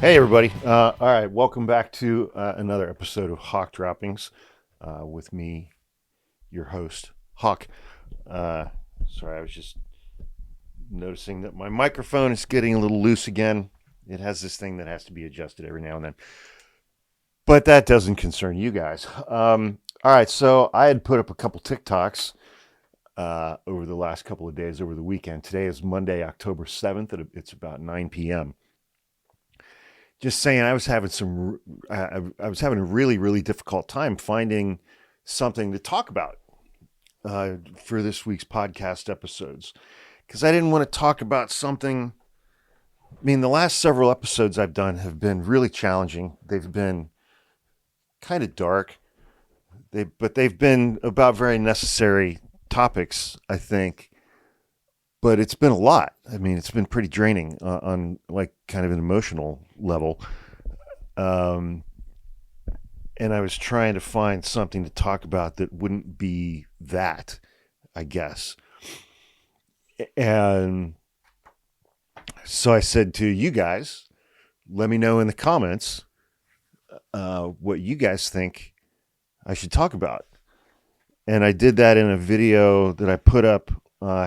Hey everybody! All right, welcome back to another episode of Hawk Droppings with me, your host, Hawk. Sorry, I was just noticing that my microphone is getting a little loose again. It has this thing that has to be adjusted every now and then, but that doesn't concern you guys. All right, so I had put up a couple TikToks over the last couple of days over the weekend. Today is Monday, October 7th, and it's about 9 p.m. Just saying, I was having a really difficult time finding something to talk about for this week's podcast episodes, because I didn't want to talk about something. I mean, the last several episodes I've done have been really challenging. They've been kind of dark, but they've been about very necessary topics, I think. But it's been a lot. I mean, it's been pretty draining on like kind of an emotional level. And I was trying to find something to talk about that wouldn't be that, I guess. And so I said to you guys, let me know in the comments what you guys think I should talk about. And I did that in a video that I put up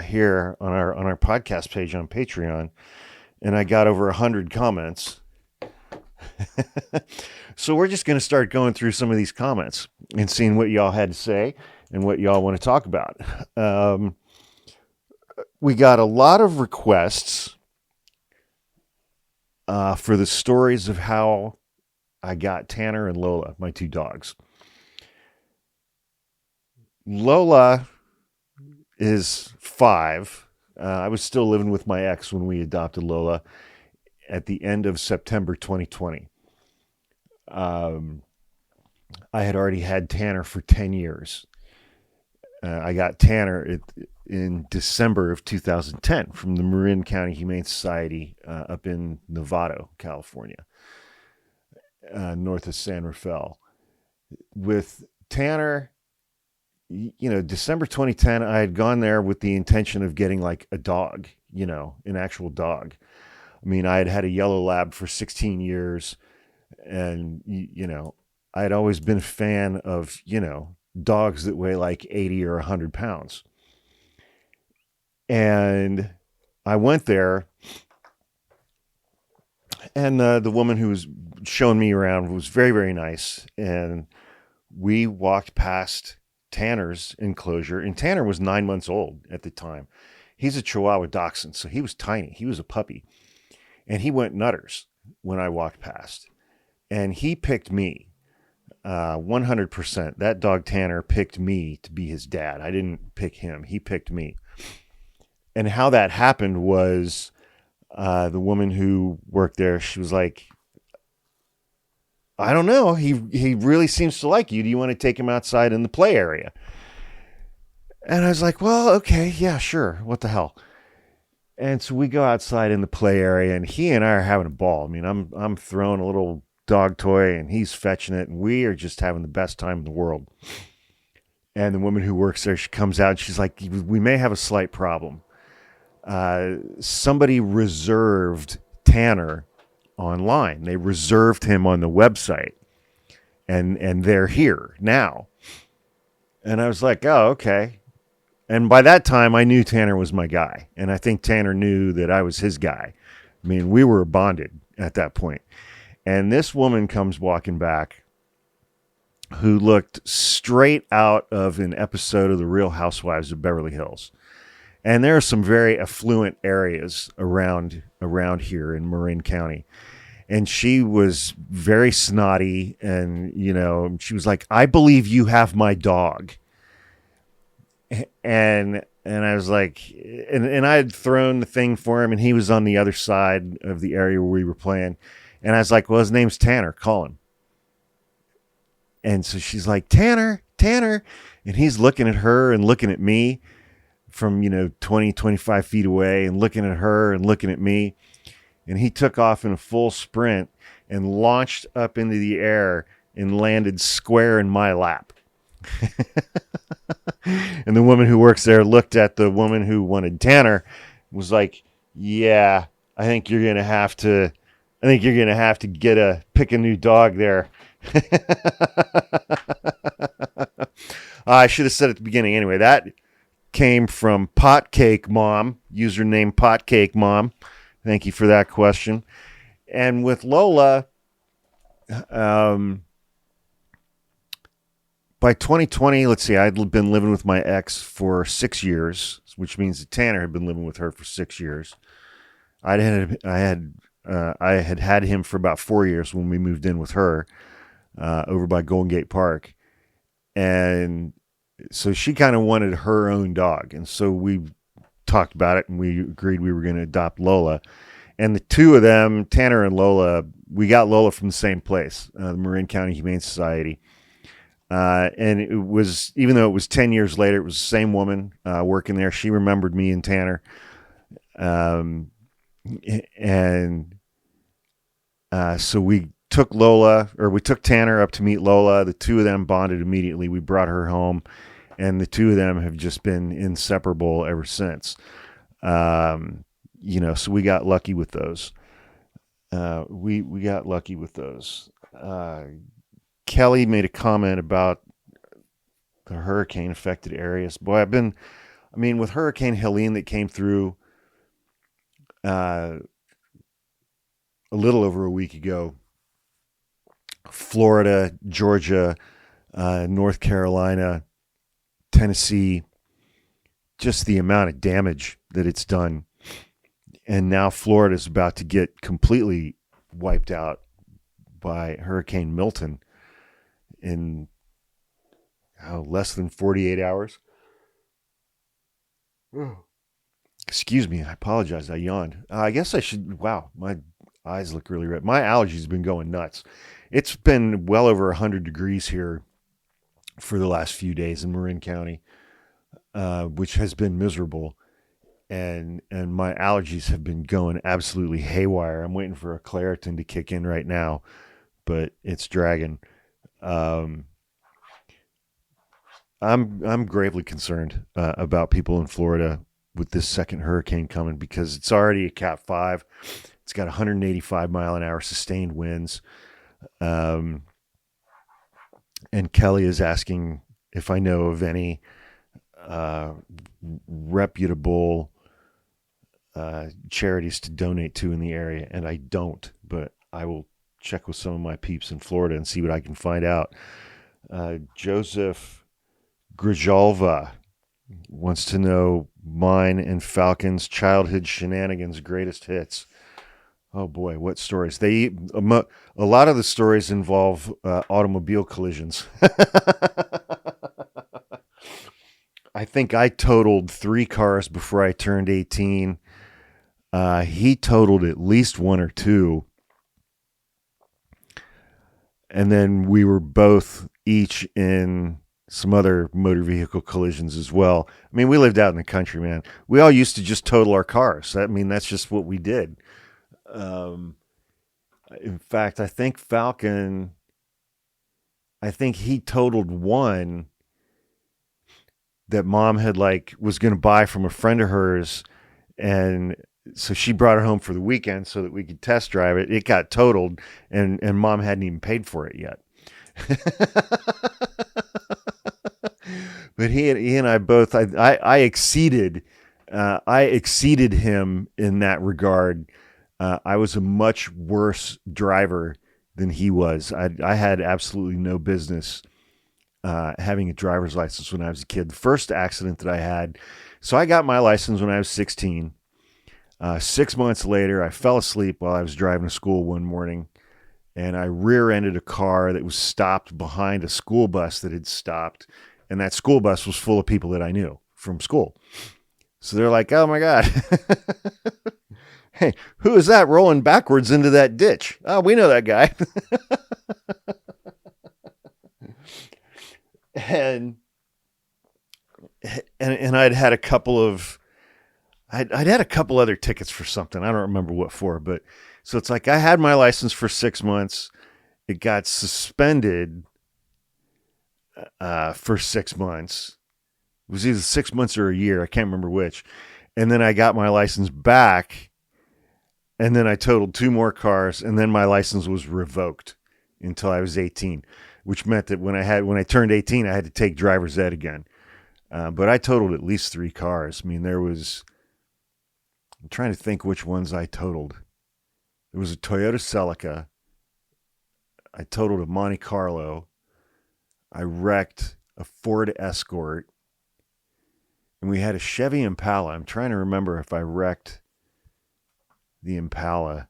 here on our podcast page on Patreon, and I got over 100 comments. So we're just going to start going through some of these comments and seeing what y'all had to say and what y'all want to talk about. We got a lot of requests for the stories of how I got Tanner and Lola, my two dogs. Lola is 5. I was still living with my ex when we adopted Lola at the end of September 2020. I had already had Tanner for 10 years. I got Tanner in December of 2010 from the Marin County Humane Society up in Novato, California, north of San Rafael. With Tanner, December 2010, I had gone there with the intention of getting like a dog, an actual dog. I mean, I had had a yellow lab for 16 years, and, I had always been a fan of, dogs that weigh like 80 or 100 pounds. And I went there, and the woman who was showing me around was very, very nice. And we walked past Tanner's enclosure, and Tanner was 9 months old at the time. He's a Chihuahua-dachshund, so he was tiny. He was a puppy, and he went nutters when I walked past, and he picked me 100%. That dog Tanner picked me to be his dad. I didn't pick him. He picked me. And how that happened was the woman who worked there, she was like, I don't know. He really seems to like you. Do you want to take him outside in the play area? And I was like, well, okay, yeah, sure. What the hell? And so we go outside in the play area, and he and I are having a ball. I mean, I'm throwing a little dog toy, and he's fetching it, and we are just having the best time in the world. And the woman who works there, she comes out, and she's like, we may have a slight problem. Somebody reserved Tanner online. They reserved him on the website, and they're here now. And I was like, oh, okay. And by that time, I knew Tanner was my guy, and I think Tanner knew that I was his guy. I mean, we were bonded at that point. And this woman comes walking back, who looked straight out of an episode of the Real Housewives of Beverly Hills. And there are some very affluent areas around here in Marin County. And she was very snotty, and, she was like, I believe you have my dog. And I was like, and I had thrown the thing for him, and he was on the other side of the area where we were playing. And I was like, well, his name's Tanner. Call him. And so she's like, Tanner. And he's looking at her and looking at me from, 20, 25 feet away, and looking at her and looking at me. And he took off in a full sprint and launched up into the air and landed square in my lap. And the woman who works there looked at the woman who wanted Tanner, was like, yeah, I think you're going to have to I think you're going to have to pick a new dog there. I should have said at the beginning. Anyway, that came from Potcake Mom, username Potcake Mom. Thank you for that question. And with Lola, by 2020, let's see, I'd been living with my ex for 6 years, which means that Tanner had been living with her for 6 years. I had him for about 4 years when we moved in with her over by Golden Gate Park. And so she kind of wanted her own dog. And so we talked about it and we agreed we were going to adopt Lola. And the two of them, Tanner and Lola, we got Lola from the same place, the Marin County Humane Society. And it was, even though it was 10 years later, it was the same woman working there. She remembered me and Tanner. So we took Tanner up to meet Lola. The two of them bonded immediately. We brought her home, and the two of them have just been inseparable ever since. So we got lucky with those. We got lucky with those. Kelly made a comment about the hurricane affected areas. Boy, with Hurricane Helene that came through a little over a week ago, Florida, Georgia, North Carolina, Tennessee, just the amount of damage that it's done. And now Florida is about to get completely wiped out by Hurricane Milton in less than 48 hours. Excuse me, I apologize. I yawned. I guess I should. Wow, my eyes look really red. My allergies have been going nuts. It's been well over 100 degrees here for the last few days in Marin County, which has been miserable. And my allergies have been going absolutely haywire. I'm waiting for a Claritin to kick in right now, but it's dragging. I'm gravely concerned about people in Florida with this second hurricane coming, because it's already a Cat 5. It's got 185 mile an hour sustained winds. And Kelly is asking if I know of any reputable charities to donate to in the area, and I don't, but I will check with some of my peeps in Florida and see what I can find out. Joseph Grijalva wants to know mine and Falcon's childhood shenanigans greatest hits. Oh boy, what stories? A lot of the stories involve automobile collisions. I think I totaled 3 cars before I turned 18. He totaled at least 1 or 2. And then we were both each in some other motor vehicle collisions as well. I mean, we lived out in the country, man. We all used to just total our cars. That's just what we did. In fact, I think Falcon, he totaled one that Mom had was going to buy from a friend of hers. And so she brought it home for the weekend so that we could test drive it. It got totaled and Mom hadn't even paid for it yet. But he and I both, I exceeded him in that regard. I was a much worse driver than he was. I had absolutely no business having a driver's license when I was a kid. The first accident that I had, so I got my license when I was 16. 6 months later, I fell asleep while I was driving to school one morning, and I rear-ended a car that was stopped behind a school bus that had stopped, and that school bus was full of people that I knew from school. So they're like, oh my God. Hey, who is that rolling backwards into that ditch? Oh, we know that guy. And I'd had a couple of, I'd had a couple other tickets for something. I don't remember what for, but so it's like I had my license for 6 months. It got suspended for 6 months. It was either 6 months or a year. I can't remember which. And then I got my license back And then I totaled 2 more cars, and then my license was revoked until I was 18, which meant that when I turned 18, I had to take driver's ed again. But I totaled at least 3 cars. I mean, I'm trying to think which ones I totaled. There was a Toyota Celica. I totaled a Monte Carlo. I wrecked a Ford Escort. And we had a Chevy Impala. I'm trying to remember if I wrecked the Impala.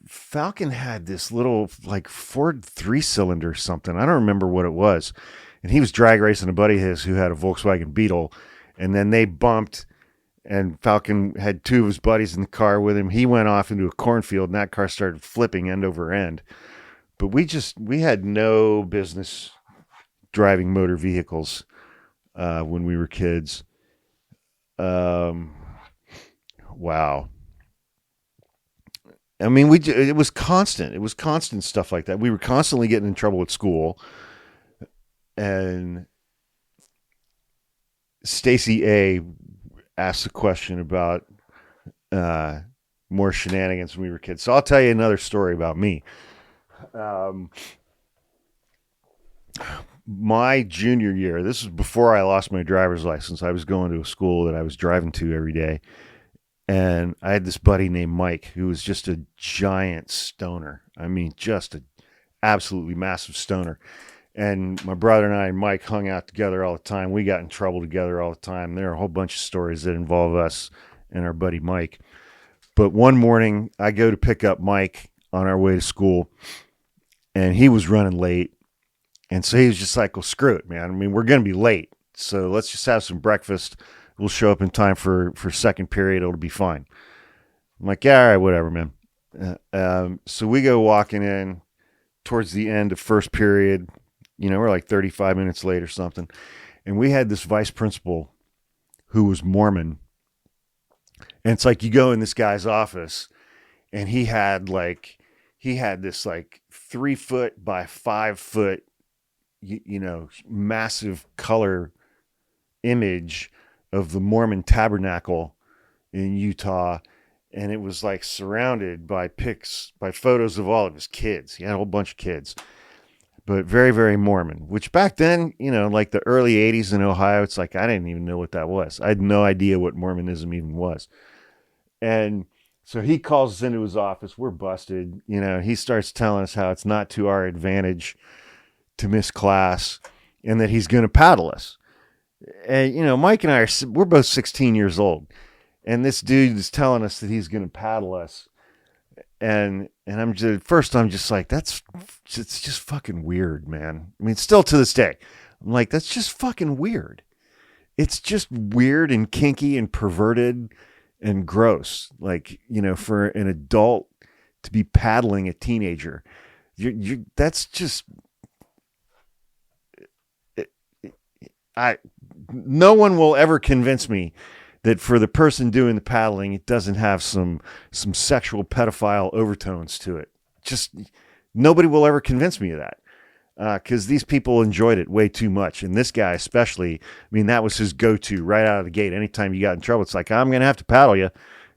Falcon had this little like Ford 3-cylinder something. I don't remember what it was. And he was drag racing a buddy of his who had a Volkswagen Beetle. And then they bumped, and Falcon had 2 of his buddies in the car with him. He went off into a cornfield, and that car started flipping end over end. But we had no business driving motor vehicles when we were kids. Wow. I mean, it was constant. It was constant stuff like that. We were constantly getting in trouble at school. And Stacy A asked a question about more shenanigans when we were kids. So I'll tell you another story about me. My junior year, this was before I lost my driver's license. I was going to a school that I was driving to every day. And I had this buddy named Mike who was just a giant stoner. I mean, just an absolutely massive stoner. And my brother and I and Mike hung out together all the time. We got in trouble together all the time. There are a whole bunch of stories that involve us and our buddy Mike. But one morning, I go to pick up Mike on our way to school, and he was running late. And so he was just like, well, screw it, man. I mean, we're going to be late. So let's just have some breakfast. We'll show up in time for second period. It'll be fine. I'm like, yeah, all right, whatever, man. So we go walking in towards the end of first period. You know, we're like 35 minutes late or something. And we had this vice principal who was Mormon. And it's like you go in this guy's office, and he had this like 3 foot by 5 foot, massive color image of the Mormon tabernacle in Utah. And it was like surrounded by photos of all of his kids. He had a whole bunch of kids, but very, very Mormon, which back then, like the early 80s in Ohio, it's like, I didn't even know what that was. I had no idea what Mormonism even was. And so he calls us into his office. We're busted. He starts telling us how it's not to our advantage to miss class and that he's going to paddle us. And, Mike and I we're both 16 years old, and this dude is telling us that he's going to paddle us. And I'm just like, it's just fucking weird, man. I mean, still to this day, I'm like, that's just fucking weird. It's just weird and kinky and perverted and gross. Like, for an adult to be paddling a teenager, that's just, no one will ever convince me that for the person doing the paddling, it doesn't have some sexual pedophile overtones to it. Just nobody will ever convince me of that, because these people enjoyed it way too much. And this guy especially, I mean, that was his go-to right out of the gate. Anytime you got in trouble, it's like, I'm going to have to paddle you.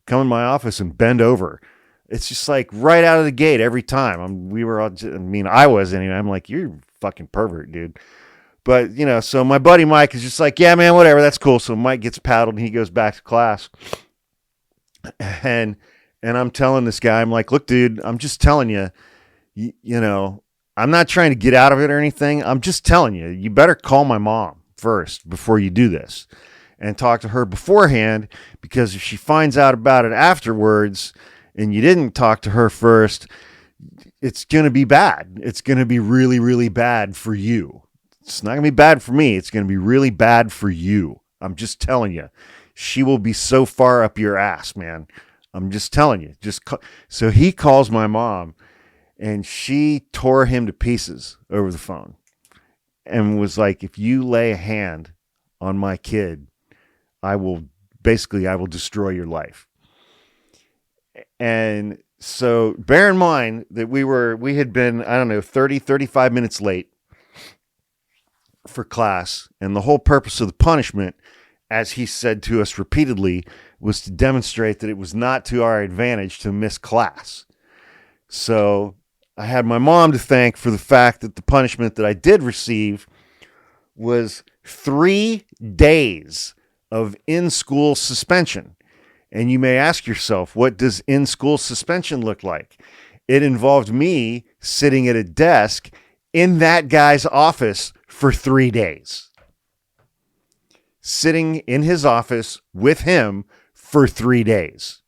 Come in my office and bend over. It's just like right out of the gate every time. I was anyway. I'm like, you're a fucking pervert, dude. But, so my buddy Mike is just like, yeah, man, whatever, that's cool. So Mike gets paddled and he goes back to class. And I'm telling this guy, I'm like, look, dude, I'm just telling you, I'm not trying to get out of it or anything. I'm just telling you, you better call my mom first before you do this and talk to her beforehand, because if she finds out about it afterwards and you didn't talk to her first, it's going to be bad. It's going to be really, really bad for you. It's not going to be bad for me. It's going to be really bad for you. I'm just telling you. She will be so far up your ass, man. I'm just telling you. So he calls my mom, and she tore him to pieces over the phone and was like, if you lay a hand on my kid, I will destroy your life. And so bear in mind that we had been, 30, 35 minutes late for class, and the whole purpose of the punishment as he said to us repeatedly, was to demonstrate that it was not to our advantage to miss class. So I had my mom to thank for the fact that the punishment that I did receive was 3 days of in-school suspension. And you may ask yourself, what does in-school suspension look like? It involved me sitting at a desk in that guy's office for 3 days. Sitting in his office with him for 3 days.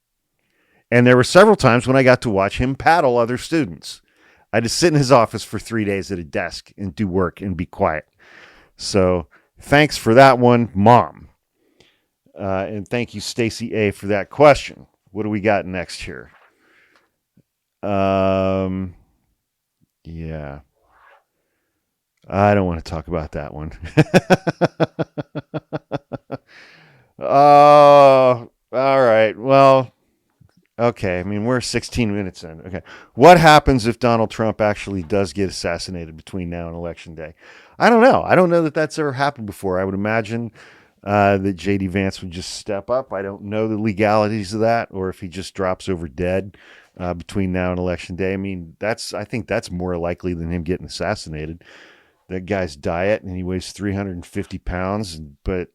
And there were several times when I got to watch him paddle other students. I had to sit in his office for 3 days at a desk and do work and be quiet. So thanks for that one, Mom. And thank you, Stacy A, for that question. What do we got next here? Yeah. I don't want to talk about that one. Oh, all right. Well, okay. I mean, we're 16 minutes in. Okay. What happens if Donald Trump actually does get assassinated between now and Election Day? I don't know. I don't know that that's ever happened before. I would imagine that J.D. Vance would just step up. I don't know the legalities of that, or if he just drops over dead between now and Election Day. I mean, I think that's more likely than him getting assassinated. That guy's diet, and he weighs 350 pounds, but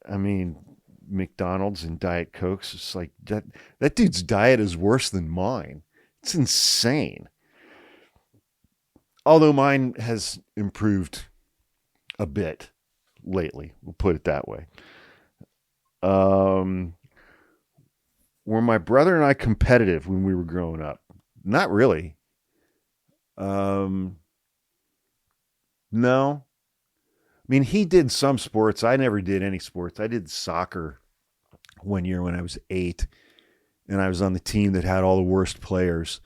I mean, McDonald's and Diet Cokes, it's like that dude's diet is worse than mine. It's insane. Although mine has improved a bit lately, we'll put it that way. Were my brother and I competitive when we were growing up? Not really. No. I mean, he did some sports. I never did any sports. I did soccer one year when I was 8, and I was on the team that had all the worst players.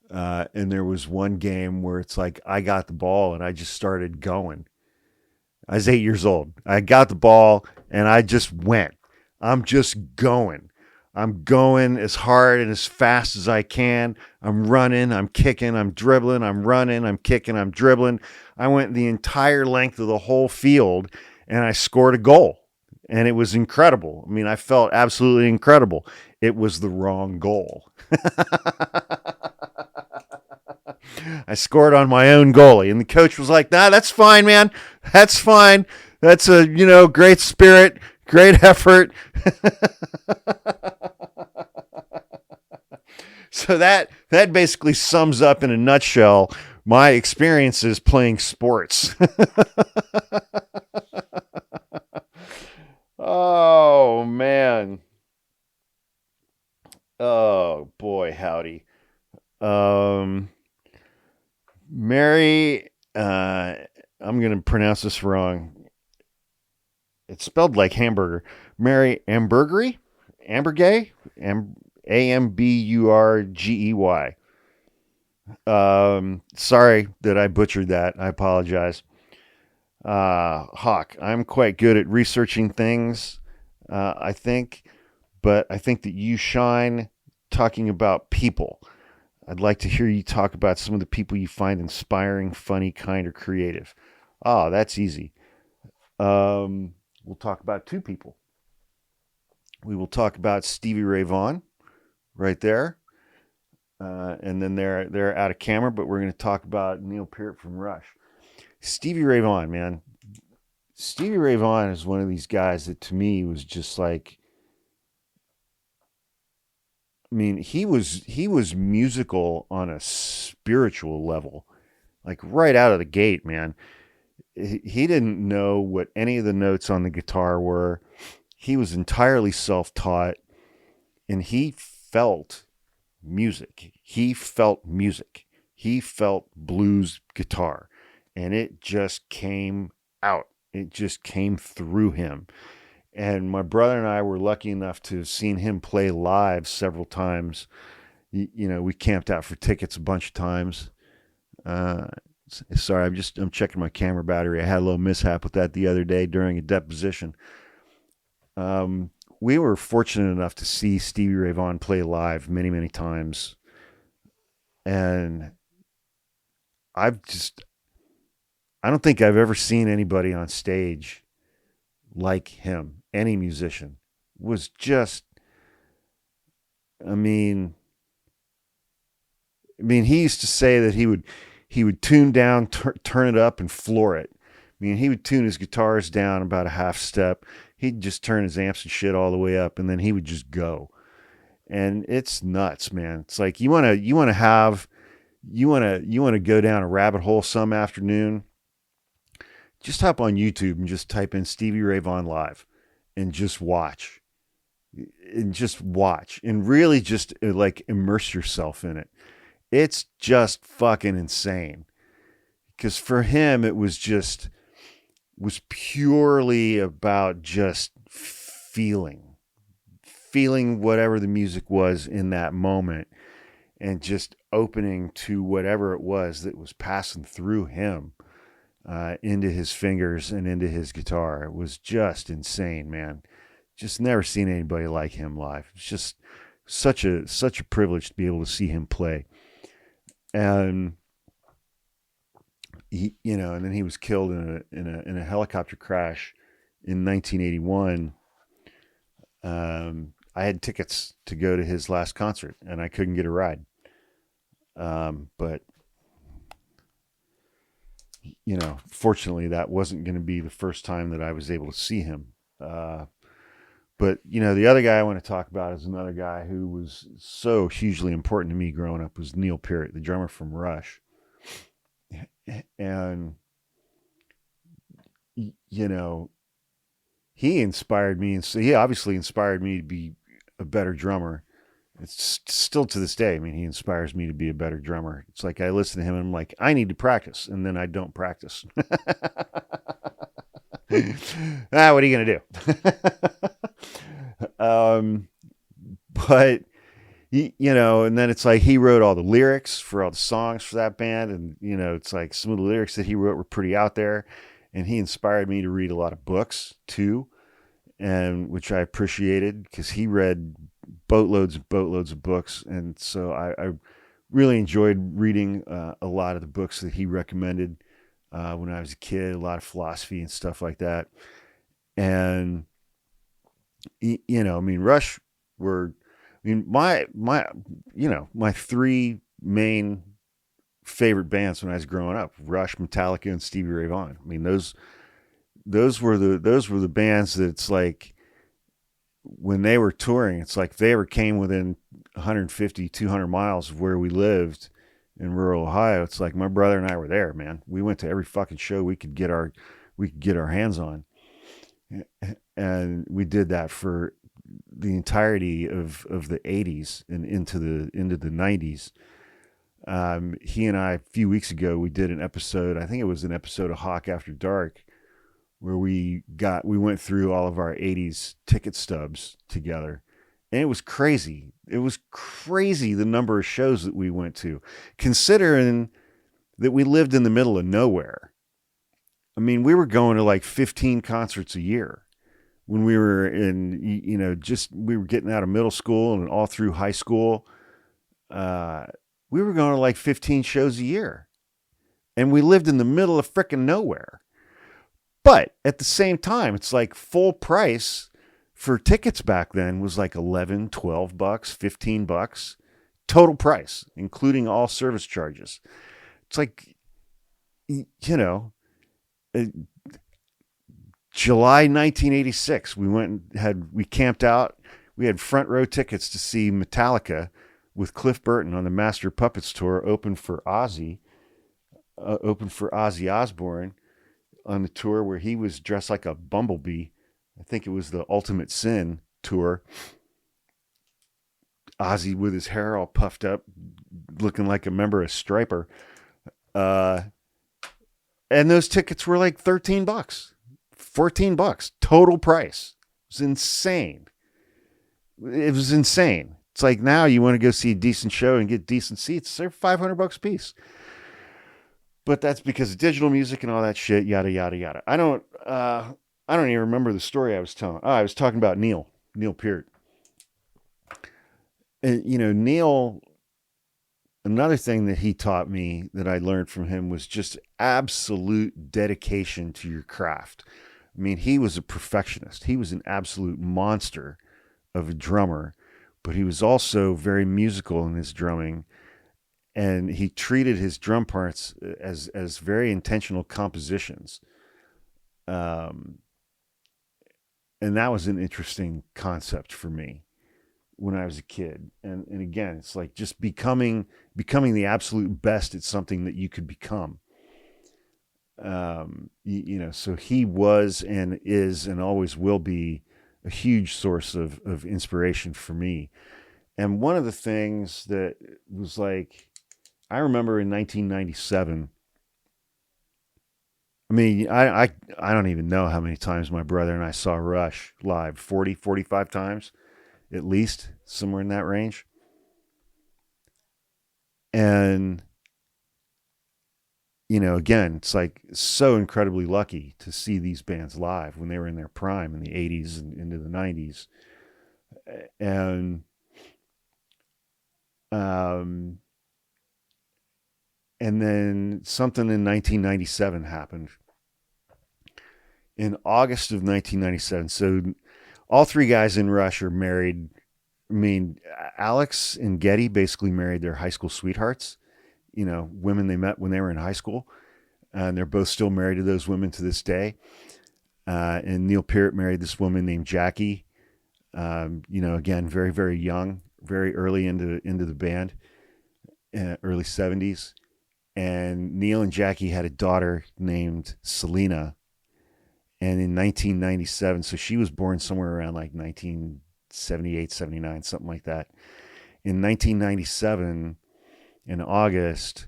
And there was one game where it's like I got the ball and I just started going. I was 8 years old. I got the ball and I just went. I'm just going. I'm going as hard and as fast as I can. I'm running, I'm kicking, I'm dribbling, I'm running, I'm kicking, I'm dribbling. I went the entire length of the whole field and I scored a goal. And it was incredible. I mean, I felt absolutely incredible. It was the wrong goal. I scored on my own goalie. And the coach was like, nah, that's fine, man. That's fine. That's a, great spirit, great effort. So that basically sums up in a nutshell my experiences playing sports. Oh, man. Oh, boy, howdy. Mary, I'm going to pronounce this wrong. It's spelled like hamburger. Mary Ambergey? Ambergey? Amburgey. Sorry that I butchered that. I apologize. Hawk, I'm quite good at researching things, I think, but I think that you shine talking about people. I'd like to hear you talk about some of the people you find inspiring, funny, kind, or creative. Oh, that's easy. We'll talk about 2 people. We will talk about Stevie Ray Vaughan, right there. And then they're out of camera, but we're going to talk about Neil Peart from Rush. Stevie Ray Vaughan, man. Stevie Ray Vaughan is one of these guys that to me was just like, I mean, he was musical on a spiritual level, like right out of the gate, man. He didn't know what any of the notes on the guitar were. He was entirely self-taught, and he felt music. He felt music. He felt blues guitar, and it just came out. It just came through him. And my brother and I were lucky enough to have seen him play live several times. We camped out for tickets a bunch of times. Sorry, I'm checking my camera battery. I had a little mishap with that the other day during a deposition. We were fortunate enough to see Stevie Ray Vaughan play live many, many times. And I don't think I've ever seen anybody on stage like him, any musician, was just, I mean, he used to say that he would tune down, turn it up, and floor it. I mean, he would tune his guitars down about a half step. He'd just turn his amps and shit all the way up, and then he would just go. And it's nuts, man. It's like you want to go down a rabbit hole some afternoon. Just hop on YouTube and just type in Stevie Ray Vaughan live, and just watch, and really just like immerse yourself in it. It's just fucking insane. Because for him, it was purely about just feeling whatever the music was in that moment, and just opening to whatever it was that was passing through him into his fingers and into his guitar. It was just insane, man. Just never seen anybody like him live. It's just such a privilege to be able to see him play. And he, and then he was killed in a helicopter crash in 1981. I had tickets to go to his last concert, and I couldn't get a ride. But fortunately, that wasn't going to be the first time that I was able to see him. But the other guy I want to talk about is another guy who was so hugely important to me growing up, was Neil Peart, the drummer from Rush. And he inspired me, and so he obviously inspired me to be a better drummer. It's still to this day. I mean, he inspires me to be a better drummer. It's like I listen to him and I'm like, I need to practice, and then I don't practice. What are you gonna do? But and then it's like he wrote all the lyrics for all the songs for that band, and it's like some of the lyrics that he wrote were pretty out there, and he inspired me to read a lot of books too, and which I appreciated, because he read boatloads of books, and so I really enjoyed reading a lot of the books that he recommended when I was a kid, a lot of philosophy and stuff like that. And Rush were, my three main favorite bands when I was growing up: Rush, Metallica, and Stevie Ray Vaughan. I mean, those were the bands that it's like, when they were touring, it's like they ever came within 150, 200 miles of where we lived in rural Ohio. It's like my brother and I were there, man. We went to every fucking show we could get our hands on. And we did that for the entirety of the 80s and into the 90s. He and I, a few weeks ago, we did an episode, I think it was an episode of Hawk After Dark, where we went through all of our 80s ticket stubs together. And it was crazy. It was crazy the number of shows that we went to, considering that we lived in the middle of nowhere. I mean, we were going to like 15 concerts a year when we were in, we were getting out of middle school and all through high school. We were going to like 15 shows a year, and we lived in the middle of frickin' nowhere. But at the same time, it's like full price for tickets back then was like $11, $12, $15 total price, including all service charges. It's like, July 1986, we camped out. We had front row tickets to see Metallica with Cliff Burton on the Master of Puppets tour, open for Ozzy Osbourne on the tour, where he was dressed like a bumblebee. I think it was the Ultimate Sin tour. Ozzy with his hair all puffed up, looking like a member of Stryper. And those tickets were like $13, $14 total price. It was insane. It's like now you want to go see a decent show and get decent seats, they're $500 a piece. But that's because of digital music and all that shit, yada, yada, yada. I don't even remember the story I was telling. I was talking about Neil Peart. And, Neil, another thing that he taught me that I learned from him was just absolute dedication to your craft. I mean, he was a perfectionist. He was an absolute monster of a drummer, but he was also very musical in his drumming, and he treated his drum parts as very intentional compositions. Um, and that was an interesting concept for me when I was a kid. And again, it's like just becoming the absolute best at something that you could become. So he was and is and always will be a huge source of inspiration for me. And one of the things that was like, I remember in 1997, I mean, I don't even know how many times my brother and I saw Rush live, 40, 45 times at least, somewhere in that range. And, again, it's like so incredibly lucky to see these bands live when they were in their prime in the 80s and into the 90s. And, and then something in 1997 happened. In August of 1997, so all three guys in Rush are married. I mean, Alex and Geddy basically married their high school sweethearts, women they met when they were in high school. And they're both still married to those women to this day. And Neil Peart married this woman named Jackie. Again, very, very young, very early into the band, early 70s. And Neil and Jackie had a daughter named Selena. And in 1997, so she was born somewhere around like 1978, 79, something like that. In 1997, in August,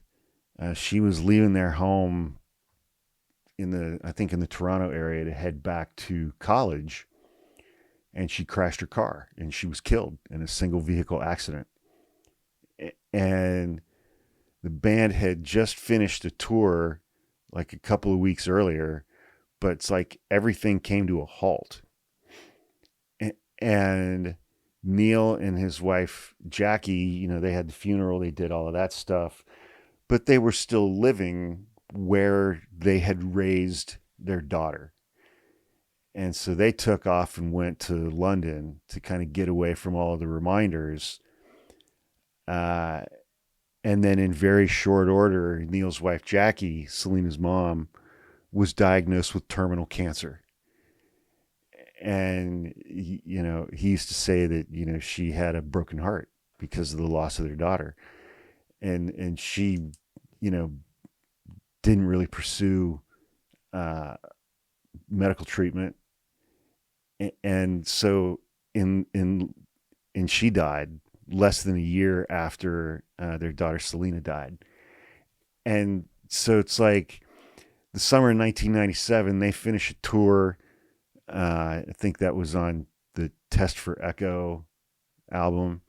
she was leaving their home in the Toronto area to head back to college, and she crashed her car and she was killed in a single vehicle accident. And the band had just finished a tour like a couple of weeks earlier, but it's like everything came to a halt. And Neil and his wife, Jackie, they had the funeral, they did all of that stuff, but they were still living where they had raised their daughter. And so they took off and went to London to kind of get away from all of the reminders. And then in very short order, Neil's wife, Jackie, Selena's mom, was diagnosed with terminal cancer. And, he used to say that, she had a broken heart because of the loss of their daughter. And she, didn't really pursue medical treatment. And so and she died less than a year after their daughter Selena died. And so it's like the summer of 1997, they finished a tour. I think that was on the Test for Echo album.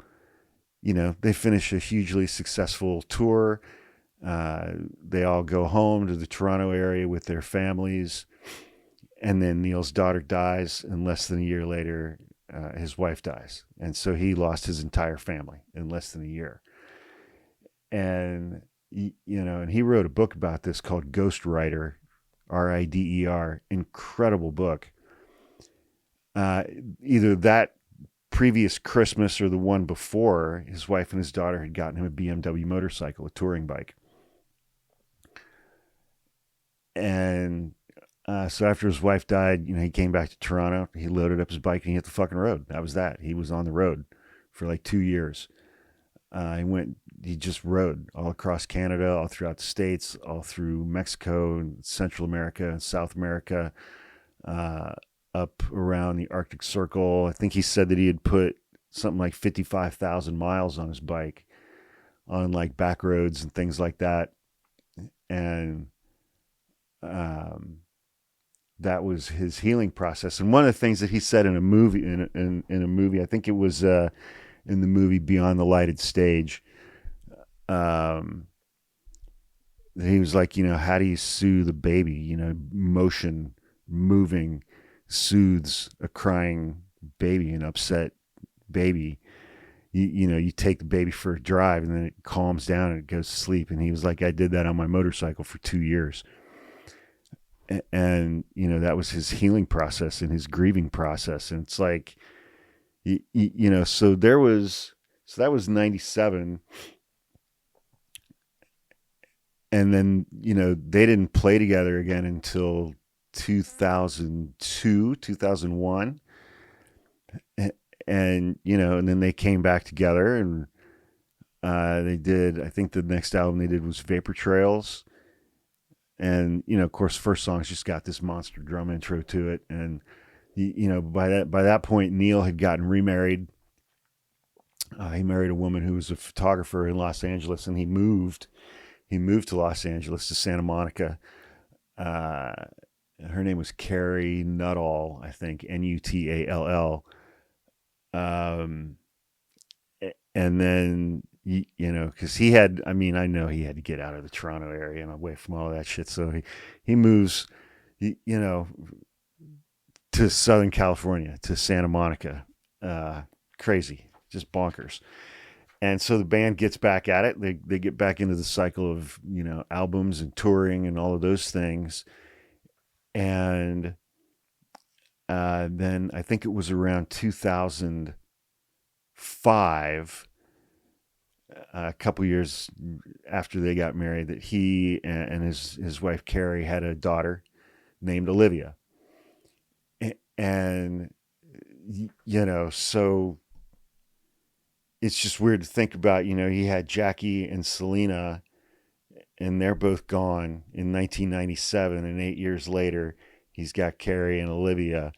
They finish a hugely successful tour. They all go home to the Toronto area with their families. And then Neil's daughter dies, and less than a year later, his wife dies. And so he lost his entire family in less than a year. And, and he wrote a book about this called Ghost Rider, Rider, incredible book. Either that previous Christmas or the one before, his wife and his daughter had gotten him a BMW motorcycle, a touring bike. And so after his wife died, he came back to Toronto. He loaded up his bike and he hit the fucking road. That was that. He was on the road for like 2 years. He just rode all across Canada, all throughout the States, all through Mexico and Central America and South America, up around the Arctic Circle. I think he said that he had put something like 55,000 miles on his bike on like back roads and things like that. And that was his healing process. And one of the things that he said in a movie, in a movie, I think it was in the movie Beyond the Lighted Stage, he was like, how do you soothe a baby? Motion, moving, soothes a crying baby, an upset baby. You take the baby for a drive and then it calms down and it goes to sleep. And he was like, I did that on my motorcycle for 2 years. and that was his healing process and his grieving process. And it's like, so that was 97. And then, they didn't play together again until 2002, 2001. And then they came back together, and they did, I think the next album they did was Vapor Trails. And, of course, first song's just got this monster drum intro to it. And, by that point, Neil had gotten remarried. He married a woman who was a photographer in Los Angeles, and he moved to Los Angeles, to Santa Monica. Her name was Carrie Nuttall, I think, Nuttall. And then, because he had, I know he had to get out of the Toronto area and away from all that shit. So he moves, to Southern California, to Santa Monica. Crazy, just bonkers. And so the band gets back at it. They get back into the cycle of, albums and touring and all of those things. And then I think it was around 2005, a couple years after they got married, that he and his wife Carrie had a daughter named Olivia. And, so it's just weird to think about, he had Jackie and Selena, and they're both gone in 1997. And 8 years later, he's got Carrie and Olivia,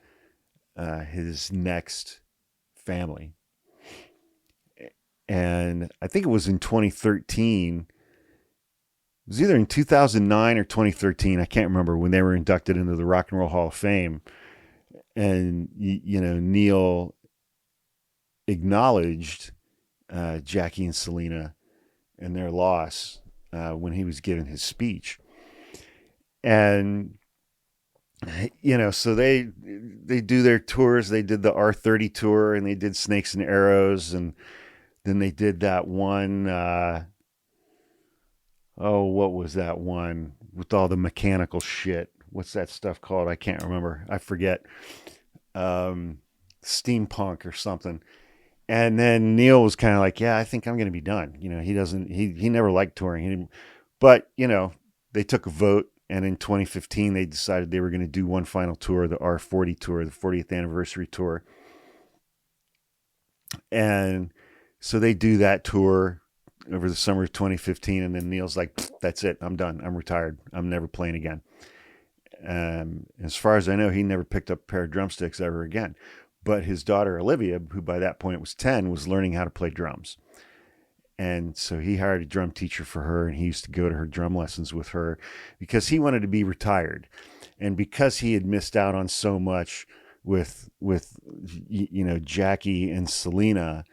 his next family. And I think it was in 2013. It was either in 2009 or 2013. I can't remember, when they were inducted into the Rock and Roll Hall of Fame. And, Neil acknowledged Jackie and Selena and their loss when he was giving his speech. And, so they do their tours. They did the R30 tour, and they did Snakes and Arrows. And then they did that one, what was that one with all the mechanical shit? What's that stuff called? I can't remember. I forget. Steampunk or something. And then Neil was kind of like, yeah, I think I'm going to be done. He never liked touring. But, they took a vote, and in 2015, they decided they were going to do one final tour, the R40 tour, the 40th anniversary tour. And so they do that tour over the summer of 2015. And then Neil's like, that's it. I'm done. I'm retired. I'm never playing again. As far as I know, he never picked up a pair of drumsticks ever again. But his daughter, Olivia, who by that point was 10, was learning how to play drums. And so he hired a drum teacher for her, and he used to go to her drum lessons with her because he wanted to be retired. And because he had missed out on so much with Jackie and Selena,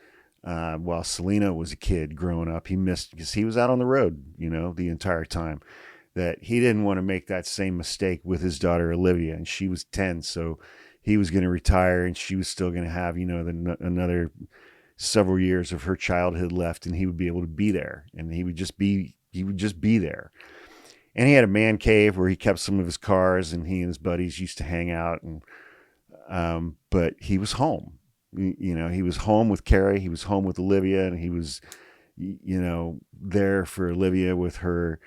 while Selena was a kid growing up, he missed because he was out on the road, the entire time. That he didn't want to make that same mistake with his daughter, Olivia, and she was 10. So he was going to retire, and she was still going to have, another several years of her childhood left, and he would be able to be there, and he would just be there. And he had a man cave where he kept some of his cars, and he and his buddies used to hang out. And but he was home. He was home with Carrie. He was home with Olivia, and he was, there for Olivia with her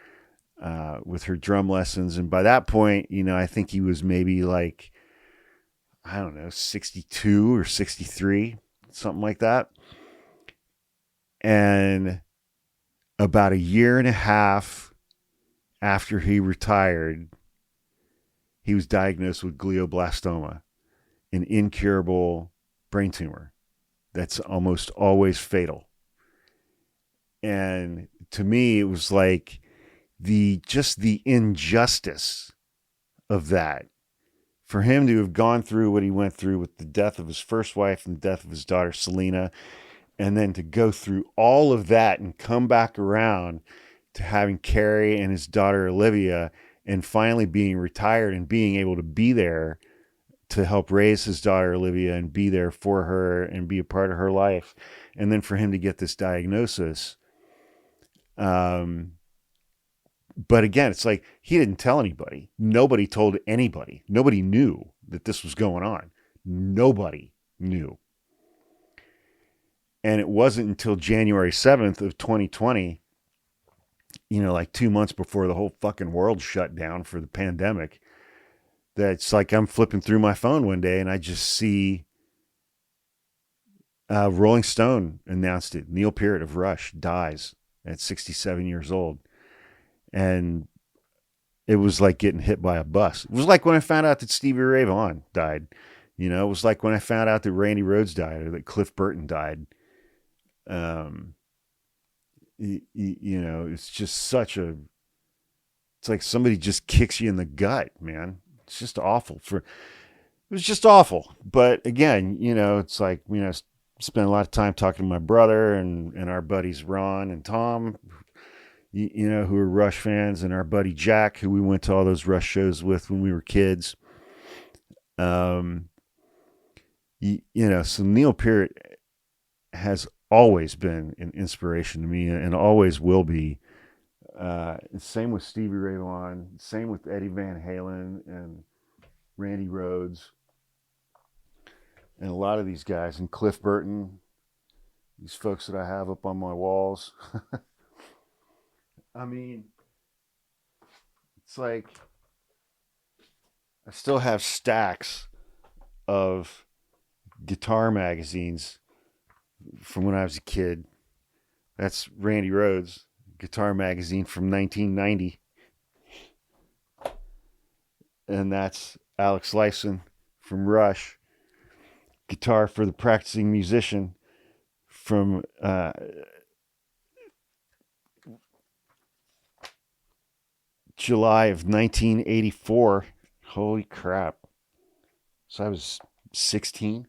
drum lessons. And by that point, I think he was maybe like, I don't know, 62 or 63, something like that. And about a year and a half after he retired, he was diagnosed with glioblastoma, an incurable brain tumor that's almost always fatal. And to me, it was like the injustice of that. For him to have gone through what he went through with the death of his first wife and the death of his daughter, Selena, and then to go through all of that and come back around to having Carrie and his daughter, Olivia, and finally being retired and being able to be there to help raise his daughter, Olivia, and be there for her and be a part of her life. And then for him to get this diagnosis, But again, it's like he didn't tell anybody. Nobody told anybody. Nobody knew that this was going on. Nobody knew. And it wasn't until January 7th of 2020, like 2 months before the whole fucking world shut down for the pandemic, that it's like I'm flipping through my phone one day and I just see Rolling Stone announced it. Neil Peart of Rush dies at 67 years old. And it was like getting hit by a bus. It was like when I found out that Stevie Ray Vaughan died. It was like when I found out that Randy Rhoads died or that Cliff Burton died. It's just it's like somebody just kicks you in the gut, man. It's just awful. It was just awful. But again, it's like, spent a lot of time talking to my brother and our buddies Ron and Tom, who are Rush fans, and our buddy Jack, who we went to all those Rush shows with when we were kids. So Neil Peart has always been an inspiration to me and always will be. Same with Stevie Ray Vaughan, same with Eddie Van Halen and Randy Rhoads, and a lot of these guys, and Cliff Burton, these folks that I have up on my walls. I mean, it's like I still have stacks of guitar magazines from when I was a kid. That's Randy Rhoads, guitar magazine from 1990. And that's Alex Lifeson from Rush, Guitar for the Practicing Musician from July of 1984. Holy crap. So I was 16.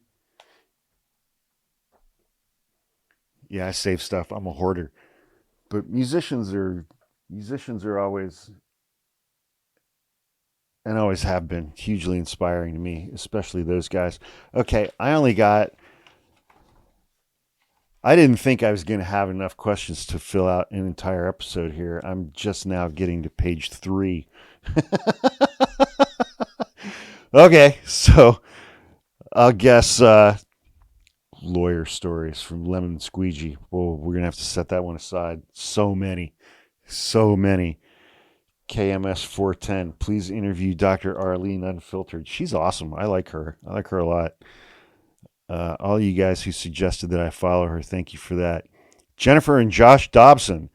Yeah, I save stuff. I'm a hoarder. But musicians are always, and always have been, hugely inspiring to me, especially those guys. Okay, I didn't think I was going to have enough questions to fill out an entire episode here. I'm just now getting to page 3. Okay, so I'll guess lawyer stories from Lemon Squeegee. Well, we're going to have to set that one aside. So many. KMS 410. Please interview Dr. Arlene Unfiltered. She's awesome. I like her a lot. All you guys who suggested that I follow her, thank you for that. Jennifer and Josh Dobson.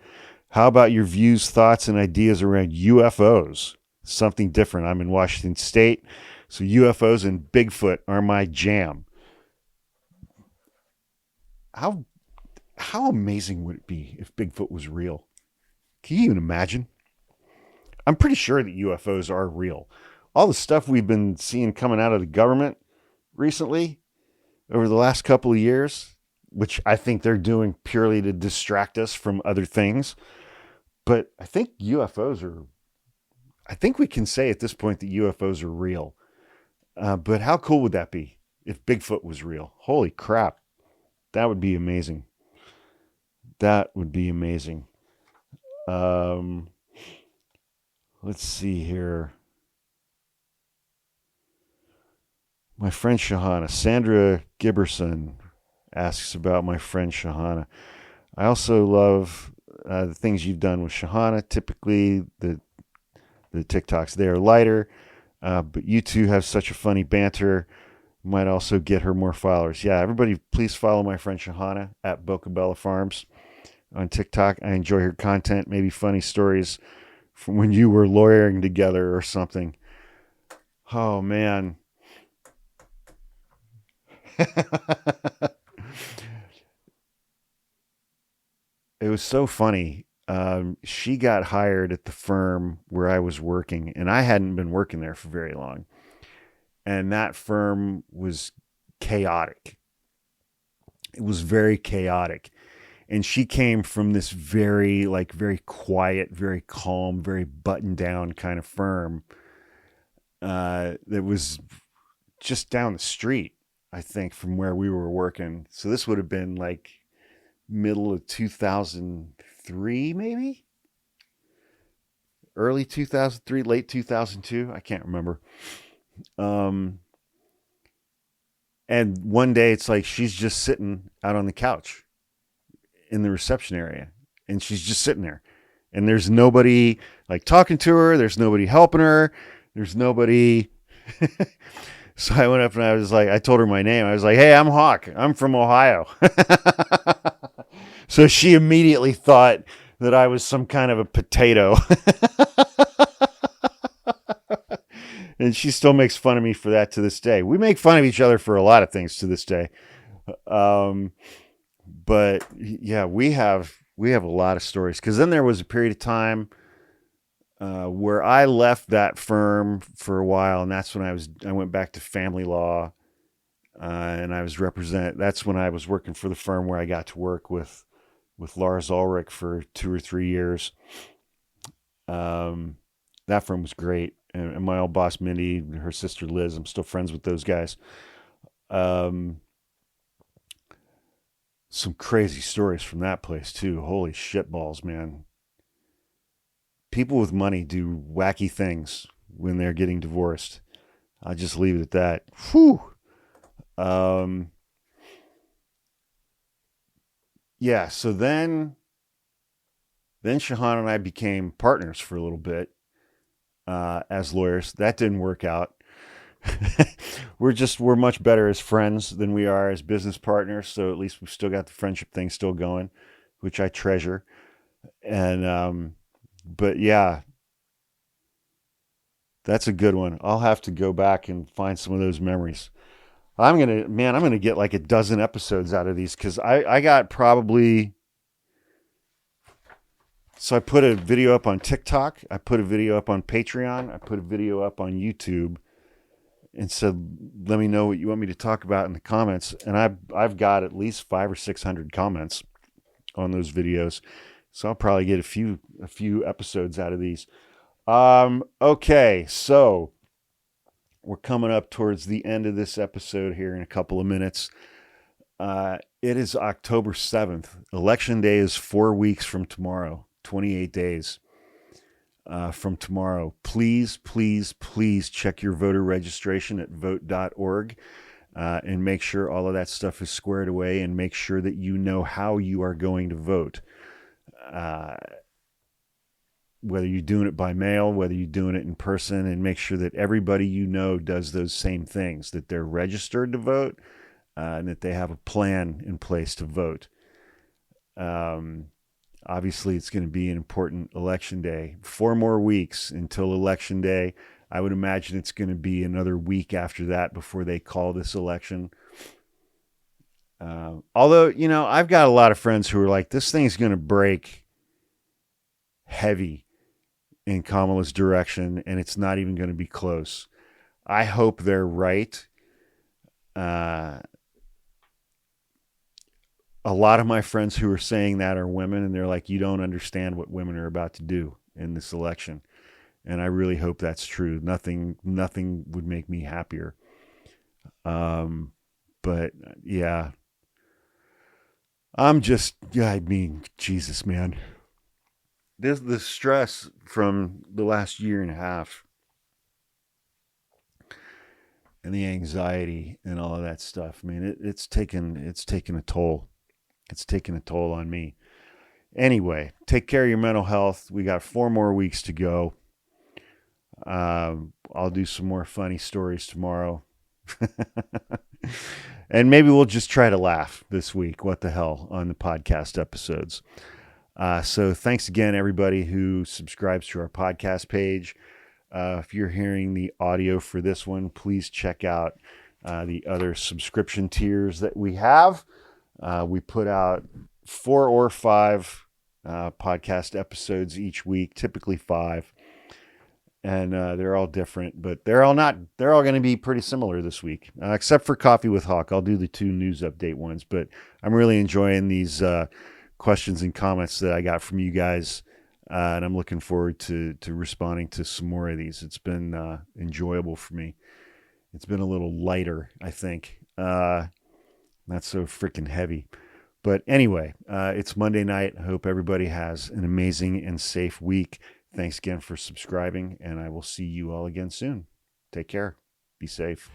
How about your views, thoughts, and ideas around UFOs? Something different. I'm in Washington State, so UFOs and Bigfoot are my jam. How amazing would it be if Bigfoot was real? Can you even imagine? I'm pretty sure that UFOs are real. All the stuff we've been seeing coming out of the government recently, over the last couple of years, which I think they're doing purely to distract us from other things. But I think I think we can say at this point that UFOs are real. But how cool would that be if Bigfoot was real? Holy crap. That would be amazing. Let's see here. My friend Shahana. Sandra Giberson asks about my friend Shahana. I also love the things you've done with Shahana. Typically, the TikToks, they are lighter, but you two have such a funny banter. Might also get her more followers. Yeah, everybody, please follow my friend Shahana at Bocabella Farms on TikTok. I enjoy her content, maybe funny stories from when you were lawyering together or something. Oh, man. It was so funny. She got hired at the firm where I was working, and I hadn't been working there for very long. And that firm was chaotic. It was very chaotic. And she came from this very quiet, very calm, very buttoned down kind of firm that was just down the street, I think, from where we were working. So this would have been like middle of 2003, maybe? early 2003, late 2002. I can't remember. And one day it's like she's just sitting out on the couch in the reception area, and she's just sitting there, and there's nobody like talking to her. There's nobody helping her. There's nobody. So I went up and I told her my name. I was like, "Hey, I'm Hawk. I'm from Ohio." So she immediately thought that I was some kind of a potato. And she still makes fun of me for that to this day. We make fun of each other for a lot of things to this day. But yeah, we have a lot of stories. Because then there was a period of time where I left that firm for a while, and that's when I went back to family law, and that's when I was working for the firm where I got to work with Lars Ulrich for 2 or 3 years. That firm was great. And my old boss, Mindy, and her sister, Liz, I'm still friends with those guys. Some crazy stories from that place, too. Holy shitballs, man. People with money do wacky things when they're getting divorced. I'll just leave it at that. Whew. Yeah, so then Shahana and I became partners for a little bit. As lawyers. That didn't work out. We're much better as friends than we are as business partners. So at least we've still got the friendship thing still going, which I treasure. And, but yeah, that's a good one. I'll have to go back and find some of those memories. I'm going to get like a dozen episodes out of these. Cause I got probably, so I put a video up on TikTok. I put a video up on Patreon. I put a video up on YouTube and said, let me know what you want me to talk about in the comments. And I've got at least 500 or 600 comments on those videos. So I'll probably get a few episodes out of these. Okay. So we're coming up towards the end of this episode here in a couple of minutes. It is October 7th. Election day is 4 weeks from tomorrow. 28 days from tomorrow. Please, please, please check your voter registration at vote.org and make sure all of that stuff is squared away, and make sure that you know how you are going to vote. Whether you're doing it by mail, whether you're doing it in person, and make sure that everybody you know does those same things, that they're registered to vote and that they have a plan in place to vote. Obviously, it's going to be an important election day. 4 more weeks until election day. I would imagine it's going to be another week after that before they call this election. Although, I've got a lot of friends who are like, this thing's going to break heavy in Kamala's direction, and it's not even going to be close. I hope they're right. A lot of my friends who are saying that are women, and they're like, you don't understand what women are about to do in this election. And I really hope that's true. Nothing would make me happier. But yeah, Jesus, man, the stress from the last year and a half and the anxiety and all of that stuff. I mean, it's taken a toll. It's taken a toll on me. Anyway, take care of your mental health. We got 4 more weeks to go. I'll do some more funny stories tomorrow. And maybe we'll just try to laugh this week. What the hell, on the podcast episodes. So thanks again, everybody who subscribes to our podcast page. If you're hearing the audio for this one, please check out the other subscription tiers that we have. We put out 4 or 5 podcast episodes each week, typically 5. And they're all different, but they're all going to be pretty similar this week, except for Coffee with Hawk. I'll do the 2 news update ones, but I'm really enjoying these questions and comments that I got from you guys. And I'm looking forward to responding to some more of these. It's been enjoyable for me. It's been a little lighter, I think. Not so freaking heavy. But anyway, it's Monday night. I hope everybody has an amazing and safe week. Thanks again for subscribing, and I will see you all again soon. Take care. Be safe.